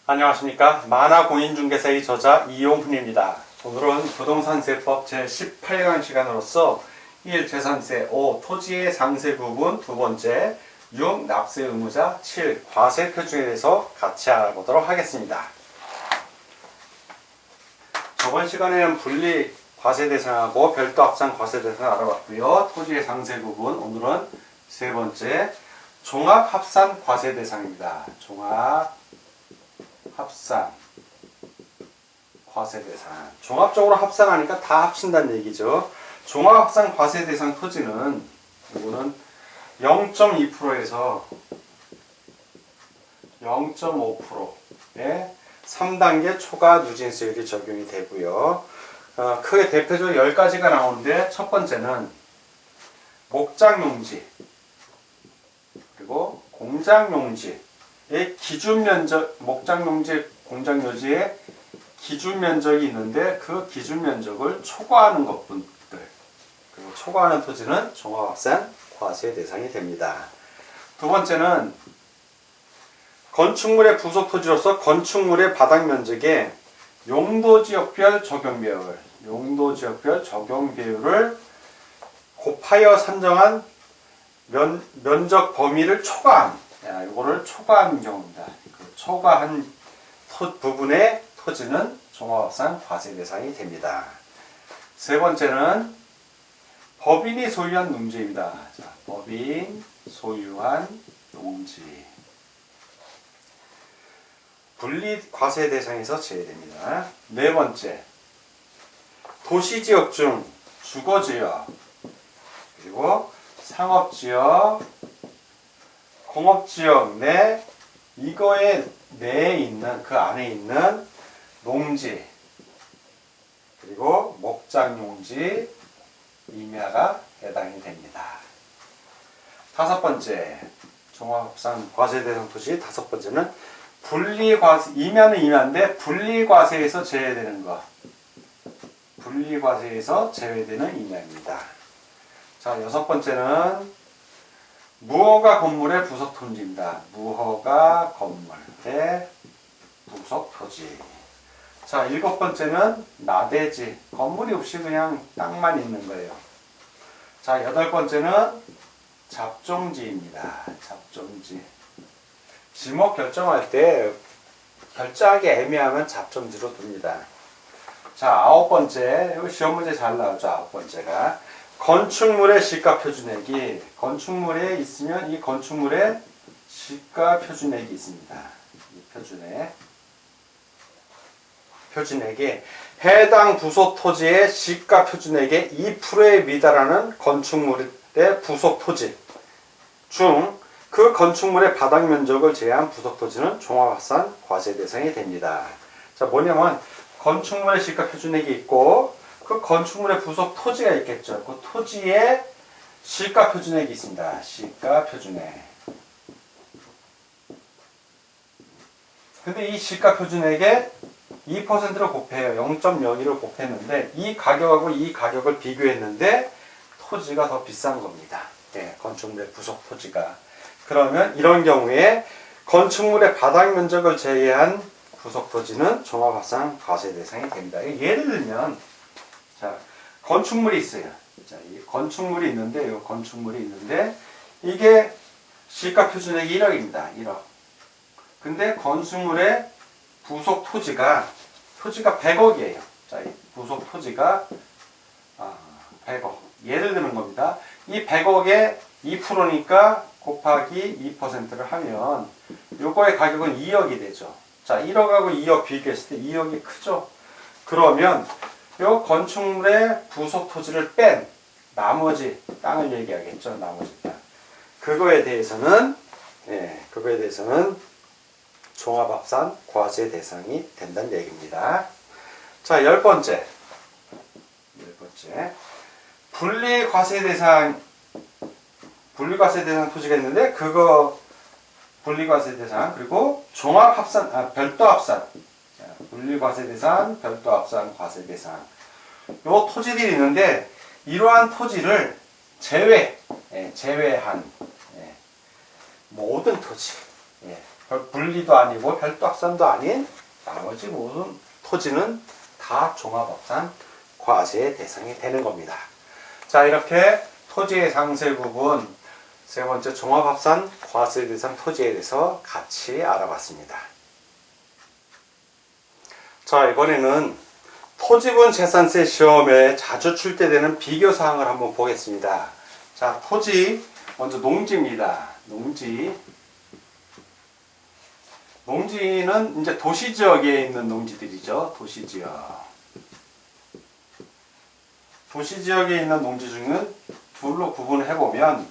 안녕하십니까. 만화공인중개사의 저자 이용훈입니다. 오늘은 부동산세법 제18강 시간으로서 1. 재산세, 5. 토지의 상세 구분, 두 번째 6. 납세 의무자, 7. 과세 표준에 대해서 같이 알아보도록 하겠습니다. 저번 시간에는 분리 과세 대상하고 별도 합산 과세 대상을 알아봤고요. 토지의 상세 구분, 오늘은 세 번째 종합 합산 과세 대상입니다. 종합 합산 과세 대상. 종합적으로 합산하니까 다 합친다는 얘기죠. 종합 합산 과세 대상 토지는 이거는 0.2%에서 0.5%의 3단계 초과 누진세율이 적용이 되고요. 크게 대표적으로 10가지가 나오는데, 첫 번째는 목장용지 그리고 공장용지의 기준면적, 목장용지, 공장용지의 기준면적이 있는데 그 기준면적을 초과하는 것분들, 그리고 초과하는 토지는 종합합산 과세 대상이 됩니다. 두 번째는 건축물의 부속 토지로서 건축물의 바닥 면적에 용도지역별 적용 비율을 곱하여 산정한 면적 범위를 초과한, 이거를 초과한 경우입니다. 그 초과한 부분의 토지는 종합합산 과세 대상이 됩니다. 세 번째는 법인이 소유한 농지입니다. 자, 법인 소유한 농지. 분리 과세 대상에서 제외됩니다. 네 번째, 도시지역 중 주거지역, 그리고 상업지역, 공업지역 내, 이거에 내에 있는, 그 안에 있는 농지, 그리고 목장용지, 임야가 해당이 됩니다. 다섯 번째, 종합합산 과세 대상 토지 다섯 번째는 분리과세, 임야는 임야인데 분리과세에서 제외되는 것. 분리과세에서 제외되는 임야입니다. 자, 여섯 번째는 무허가 건물의 부속 토지입니다. 무허가 건물의 부속 토지. 자, 일곱 번째는 나대지. 건물이 없이 그냥 땅만 있는 거예요. 자, 여덟 번째는 잡종지입니다. 잡종지. 지목 결정할 때 결정하기 애매하면 잡종지로 둡니다. 자, 아홉 번째. 이거 시험 문제 잘 나오죠. 아홉 번째가 건축물의 시가 표준액이, 건축물에 있으면 이 건축물의 시가 표준액이 있습니다. 이 표준액이 해당 부속 토지의 시가 표준액의 2%에 미달하는 건축물의 부속 토지 중 그 건축물의 바닥 면적을 제외한 부속 토지는 종합합산 과세 대상이 됩니다. 자, 뭐냐면 건축물의 시가 표준액이 있고 그 건축물의 부속 토지가 있겠죠. 그 토지에 시가 표준액이 있습니다. 시가 표준액. 근데 이 시가 표준액에 2%를 곱해요. 0.02를 곱했는데 이 가격하고 이 가격을 비교했는데 토지가 더 비싼 겁니다. 네, 건축물의 부속 토지가. 그러면 이런 경우에 건축물의 바닥 면적을 제외한 부속 토지는 종합합산 과세 대상이 됩니다. 예를 들면, 자, 건축물이 있어요. 자, 이 건축물이 있는데, 이 건축물이 있는데, 이게 시가 표준액이 1억입니다. 1억. 근데 건축물의 부속 토지가 100억이에요. 자, 이 부속 토지가 100억. 예를 드는 겁니다. 이 100억에 2%니까 곱하기 2%를 하면 요거의 가격은 2억이 되죠. 자, 1억하고 2억 비교했을 때 2억이 크죠. 그러면 요 건축물의 부속 토지를 뺀 나머지 땅을 얘기하겠죠. 나머지 땅. 그거에 대해서는 종합합산 과세 대상이 된다는 얘기입니다. 자, 열 번째. 분리과세 대상 토지가 있는데, 그거 분리과세 대상, 그리고 종합합산, 별도합산. 분리과세 대상, 별도합산 과세 대상. 요 토지들이 있는데, 이러한 토지를 제외한 모든 토지, 예, 분리도 아니고 별도 합산도 아닌 나머지 모든 토지는 다 종합합산 과세의 대상이 되는 겁니다. 자, 이렇게 토지의 상세 부분 세 번째 종합합산 과세 대상 토지에 대해서 같이 알아봤습니다. 자, 이번에는 토지분 재산세 시험에 자주 출제되는 비교 사항을 한번 보겠습니다. 자, 토지 먼저 농지입니다. 농지는 이제 도시지역에 있는 농지들이죠. 도시지역에 있는 농지 중은 둘로 구분을 해보면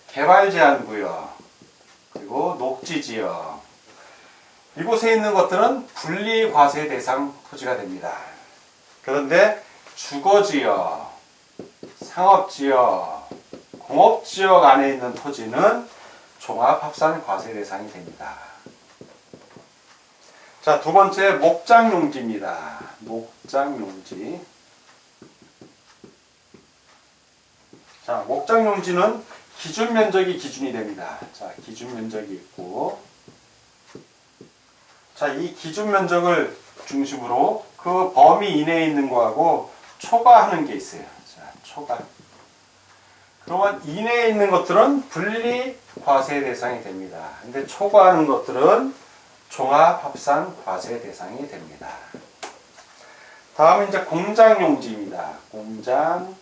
개발제한구역 그리고 녹지지역, 이곳에 있는 것들은 분리과세 대상 토지가 됩니다. 그런데 주거지역, 상업지역, 공업지역 안에 있는 토지는 종합합산 과세 대상이 됩니다. 자, 두 번째 목장용지입니다. 목장용지. 자, 목장용지는 기준면적이 기준이 됩니다. 자, 기준면적이 있고, 자, 이 기준면적을 중심으로 그 범위 이내에 있는 거하고 초과하는 게 있어요. 자, 초과. 그러면 이내에 있는 것들은 분리 과세 대상이 됩니다. 근데 초과하는 것들은 종합합산 과세 대상이 됩니다. 다음은 이제 공장용지입니다. 공장용지.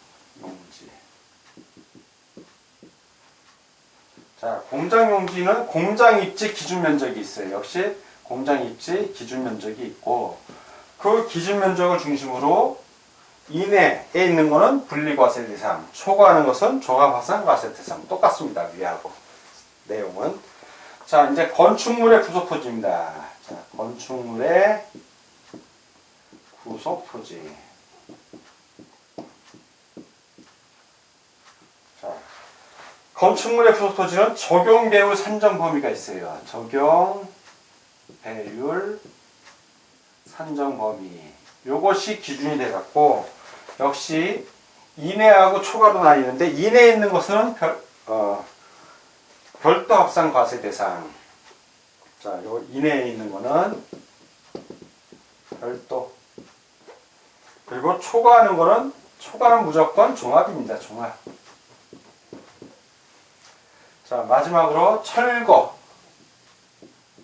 자, 공장용지는 공장 입지 기준 면적이 있어요. 역시 공장 입지 기준 면적이 있고, 그 기준 면적을 중심으로 이내에 있는 것은 분리과세 대상, 초과하는 것은 종합합산 과세 대상. 똑같습니다. 위하고 내용은. 자, 이제 건축물의 구속토지입니다. 자, 건축물의 구속토지. 자, 건축물의 구속토지는 적용 배율 산정 범위가 있어요. 적용 배율 산정 범위. 요것이 기준이 돼 갖고 역시 이내하고 초과로 나뉘는데, 이내에 있는 것은 별도 합산 과세 대상. 자, 요 이내에 있는 거는 별도. 그리고 초과하는 거는, 초과는 무조건 종합입니다. 종합. 자, 마지막으로 철거.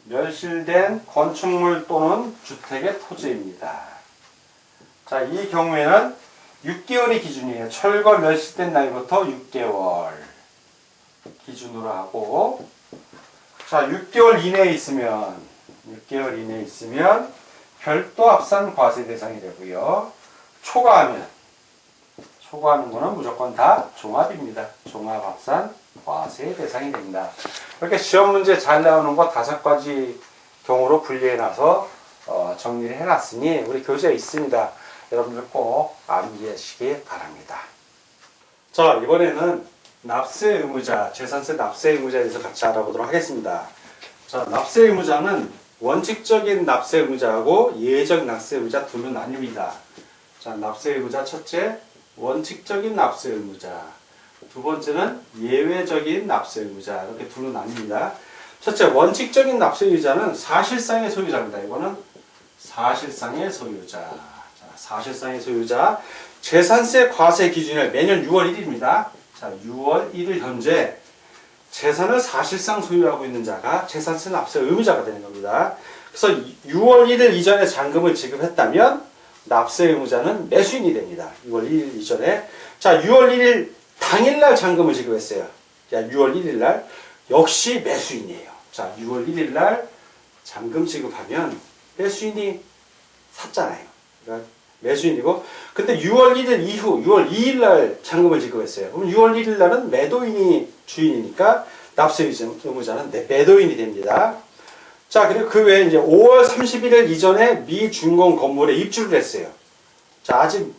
멸실된 건축물 또는 주택의 토지입니다. 자, 이 경우에는 6개월이 기준이에요. 철거 멸실된 날부터 6개월 기준으로 하고, 자, 6개월 이내에 있으면 별도 합산 과세 대상이 되고요. 초과하는 거는 무조건 다 종합입니다. 종합합산 과세 대상이 됩니다. 이렇게 시험 문제 잘 나오는 거 5가지 경우로 분리해놔서 정리를 해놨으니 우리 교재에 있습니다. 여러분들 꼭 암기하시기 바랍니다. 자, 이번에는 납세 의무자, 재산세 납세 의무자에 대해서 같이 알아보도록 하겠습니다. 자, 납세 의무자는 원칙적인 납세 의무자하고 예외적 납세 의무자 둘로 나뉩니다. 자, 납세 의무자 첫째, 원칙적인 납세 의무자. 두 번째는 예외적인 납세 의무자. 이렇게 둘로 나뉩니다. 첫째, 원칙적인 납세 의무자는 사실상의 소유자입니다. 이거는 사실상의 소유자. 자, 사실상의 소유자. 재산세 과세 기준일 매년 6월 1일입니다. 자, 6월 1일 현재 재산을 사실상 소유하고 있는 자가 재산세 납세 의무자가 되는 겁니다. 그래서 6월 1일 이전에 잔금을 지급했다면 납세 의무자는 매수인이 됩니다. 6월 1일 이전에. 자, 6월 1일 당일날 잔금을 지급했어요. 자, 6월 1일날 역시 매수인이에요. 자, 6월 1일날 잔금 지급하면 매수인이 샀잖아요. 그러니까 매수인이고, 근데 6월 1일 이후 6월 2일날 잔금을 지급했어요. 그럼 6월 1일날은 매도인이 주인이니까 납세 의무자는 매도인이 됩니다. 자, 그리고 그 외에 이제 5월 31일 이전에 미준공 건물에 입주를 했어요. 자, 아직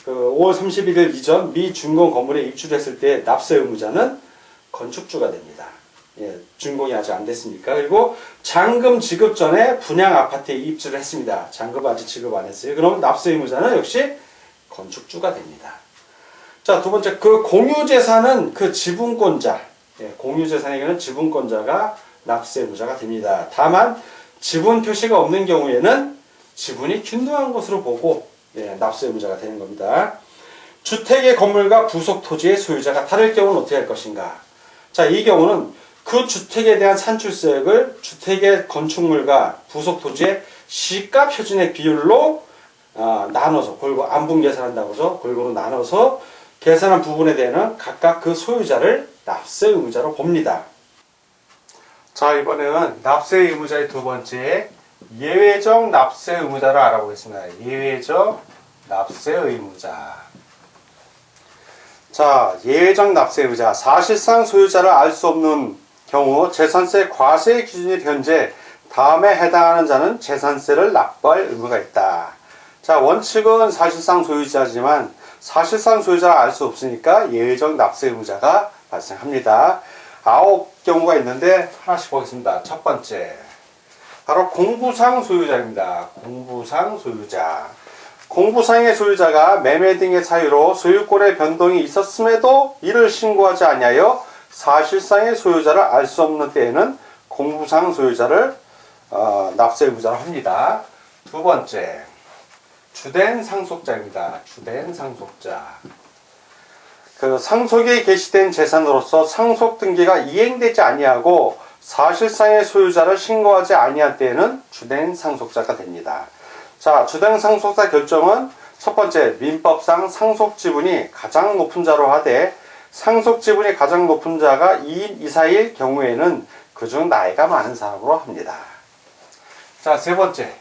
그 5월 31일 이전 미준공 건물에 입주를 했을 때 납세 의무자는 건축주가 됩니다. 예, 준공이 아직 안 됐으니까. 그리고 잔금 지급 전에 분양 아파트에 입주를 했습니다. 잔금 아직 지급 안 했어요. 그러면 납세 의무자는 역시 건축주가 됩니다. 자, 두 번째, 그 공유재산은 그 지분권자, 예, 공유재산에게는 지분권자가 납세 의무자가 됩니다. 다만 지분 표시가 없는 경우에는 지분이 균등한 것으로 보고 납세 의무자가 되는 겁니다. 주택의 건물과 부속 토지의 소유자가 다를 경우는 어떻게 할 것인가? 자, 이 경우는 그 주택에 대한 산출세액을 주택의 건축물과 부속 토지의 시가 표준의 비율로 나눠서 안분 계산한다고 해서 골고루 나눠서 계산한 부분에 대해서는 각각 그 소유자를 납세 의무자로 봅니다. 자, 이번에는 납세 의무자의 두 번째 예외적 납세 의무자를 알아보겠습니다. 예외적 납세 의무자. 자, 예외적 납세 의무자. 사실상 소유자를 알 수 없는 경우 재산세 과세 기준이 현재 다음에 해당하는 자는 재산세를 납부할 의무가 있다. 자, 원칙은 사실상 소유자지만 사실상 소유자를 알 수 없으니까 예외적 납세 의무자가 발생합니다. 9경우가 있는데 하나씩 보겠습니다. 첫 번째, 바로 공부상 소유자입니다. 공부상 소유자. 공부상의 소유자가 매매 등의 사유로 소유권의 변동이 있었음에도 이를 신고하지 아니하여 사실상의 소유자를 알 수 없는 때에는 공부상 소유자를 납세 의무자로 합니다. 두 번째, 주된 상속자입니다. 주된 상속자. 그 상속이 개시된 재산으로서 상속 등기가 이행되지 아니하고 사실상의 소유자를 신고하지 아니한 때에는 주된 상속자가 됩니다. 자, 주된 상속자 결정은 첫 번째, 민법상 상속 지분이 가장 높은 자로 하되 상속 지분이 가장 높은 자가 2인 이사일 경우에는 그중 나이가 많은 사람으로 합니다. 자, 세 번째,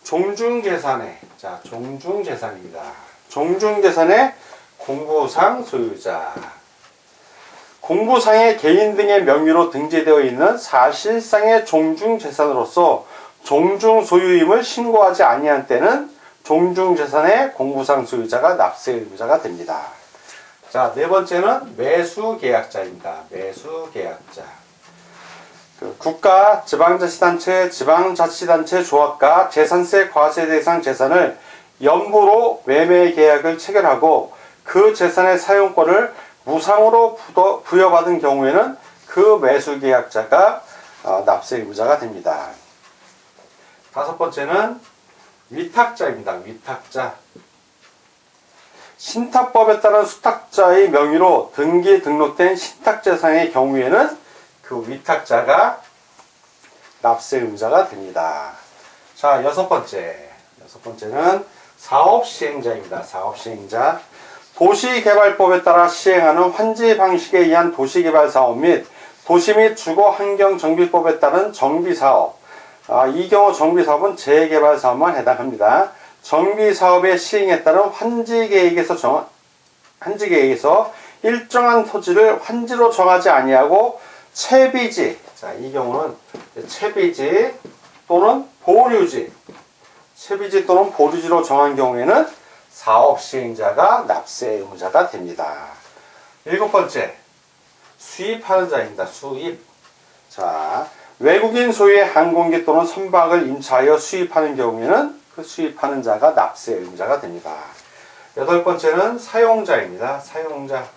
종중재산의, 자, 종중재산입니다. 종중재산의 공부상 소유자. 공부상의 개인 등의 명의로 등재되어 있는 사실상의 종중재산으로서 종중소유임을 신고하지 아니한 때는 종중재산의 공부상 소유자가 납세 의무자가 됩니다. 자, 네 번째는 매수계약자입니다. 매수계약자. 국가, 지방자치단체, 지방자치단체 조합과 재산세 과세 대상 재산을 연부로 매매계약을 체결하고 그 재산의 사용권을 무상으로 부여받은 경우에는 그 매수계약자가 납세 의무자가 됩니다. 다섯 번째는 위탁자입니다. 위탁자. 신탁법에 따른 수탁자의 명의로 등기 등록된 신탁재산의 경우에는 그 위탁자가 납세 의무자가 됩니다. 자, 여섯 번째는 사업시행자입니다. 사업시행자. 도시개발법에 따라 시행하는 환지 방식에 의한 도시개발사업 및 도시 및 주거환경정비법에 따른 정비사업. 이 경우 정비사업은 재개발사업만 해당합니다. 정비사업의 시행에 따른 환지계획에서 일정한 토지를 환지로 정하지 아니하고 채비지, 자, 이 경우는 채비지 또는 보류지, 채비지 또는 보류지로 정한 경우에는 사업시행자가 납세 의무자가 됩니다. 일곱 번째, 수입하는 자입니다. 수입. 자, 외국인 소유의 항공기 또는 선박을 임차하여 수입하는 경우에는 그 수입하는 자가 납세 의무자가 됩니다. 여덟 번째는 사용자입니다. 사용자.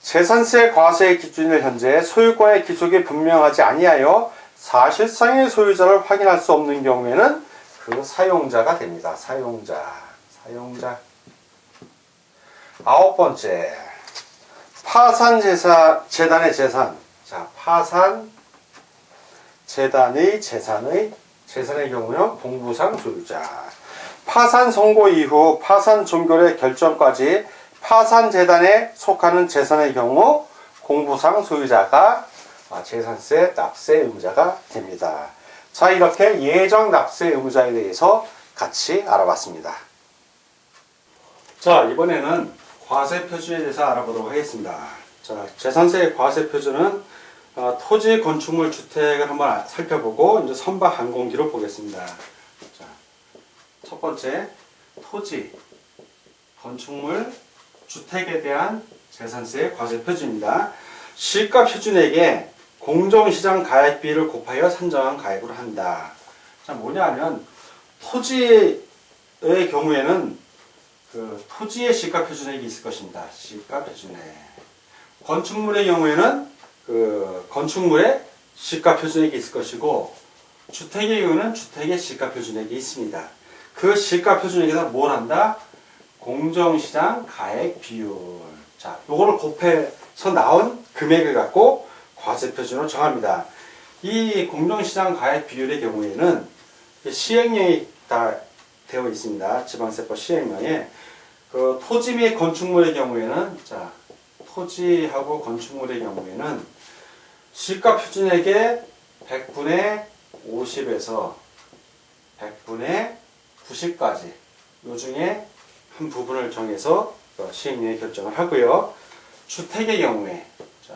재산세 과세의 기준일 현재 소유권의 기속이 분명하지 아니하여 사실상의 소유자를 확인할 수 없는 경우에는 그 사용자가 됩니다. 사용자. 아홉 번째, 파산재단의 재산. 자, 파산재단의 재산의 경우는 공부상 소유자. 파산 선고 이후 파산 종결의 결정까지 파산재단에 속하는 재산의 경우 공부상 소유자가 재산세 납세 의무자가 됩니다. 자, 이렇게 예외적 납세 의무자에 대해서 같이 알아봤습니다. 자, 이번에는 과세 표준에 대해서 알아보도록 하겠습니다. 자, 재산세 과세 표준은 토지, 건축물, 주택을 한번 살펴보고 이제 선박, 항공기로 보겠습니다. 자, 첫 번째, 토지, 건축물, 주택에 대한 재산세 과세 표준입니다. 시가 표준액에 공정시장 가액비를 곱하여 산정한 가액으로 한다. 자, 뭐냐면 토지의 경우에는 그 토지의 시가 표준액이 있을 것입니다. 시가 표준액. 건축물의 경우에는 그 건축물의 시가 표준액이 있을 것이고, 주택의 경우는 주택의 시가 표준액이 있습니다. 그 시가 표준액에다 뭘 한다? 공정시장 가액 비율. 자, 요거를 곱해서 나온 금액을 갖고 과세 표준으로 정합니다. 이 공정시장 가액 비율의 경우에는 시행령이 다 되어 있습니다. 지방세법 시행령에 그 토지 및 건축물의 경우에는, 자, 토지하고 건축물의 경우에는 시가 표준액의 100분의 50에서 100분의 90까지 요 중에 한 부분을 정해서 시행령에 결정을 하고요. 주택의 경우에, 자,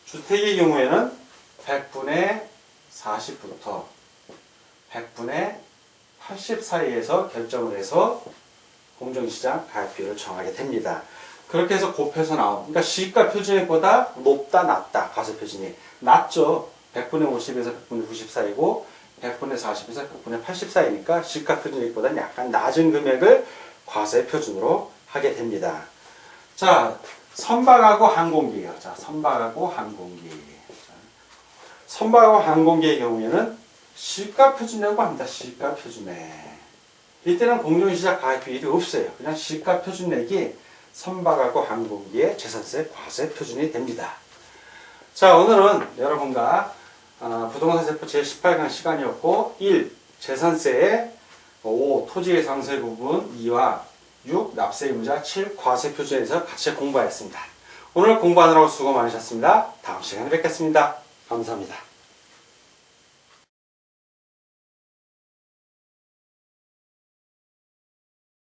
주택의 경우에는 100분의 40부터 100분의 80 사이에서 결정을 해서 공정시장 가액 비율을 정하게 됩니다. 그렇게 해서 곱해서 나온, 그러니까 시가 표준액보다 높다 낮다, 과세 표준이 낮죠. 100분의 50에서 100분의 90 사이고 100분의 40에서 100분의 80 사이니까 시가 표준액보다는 약간 낮은 금액을 과세 표준으로 하게 됩니다. 자, 선박하고 항공기요. 자, 선박하고 항공기. 선박하고 항공기의 경우에는 시가 표준액이라고 합니다. 시가 표준액. 이때는 공정시장 가액 비율이 없어요. 그냥 시가 표준액이 선박하고 항공기의 재산세 과세 표준이 됩니다. 자, 오늘은 여러분과 부동산세법 제18강 시간이었고, 1. 재산세의 5. 토지예상세 부분 2와 6. 납세 의무자 7. 과세 표준에서 같이 공부하였습니다. 오늘 공부하느라고 수고 많으셨습니다. 다음 시간에 뵙겠습니다. 감사합니다.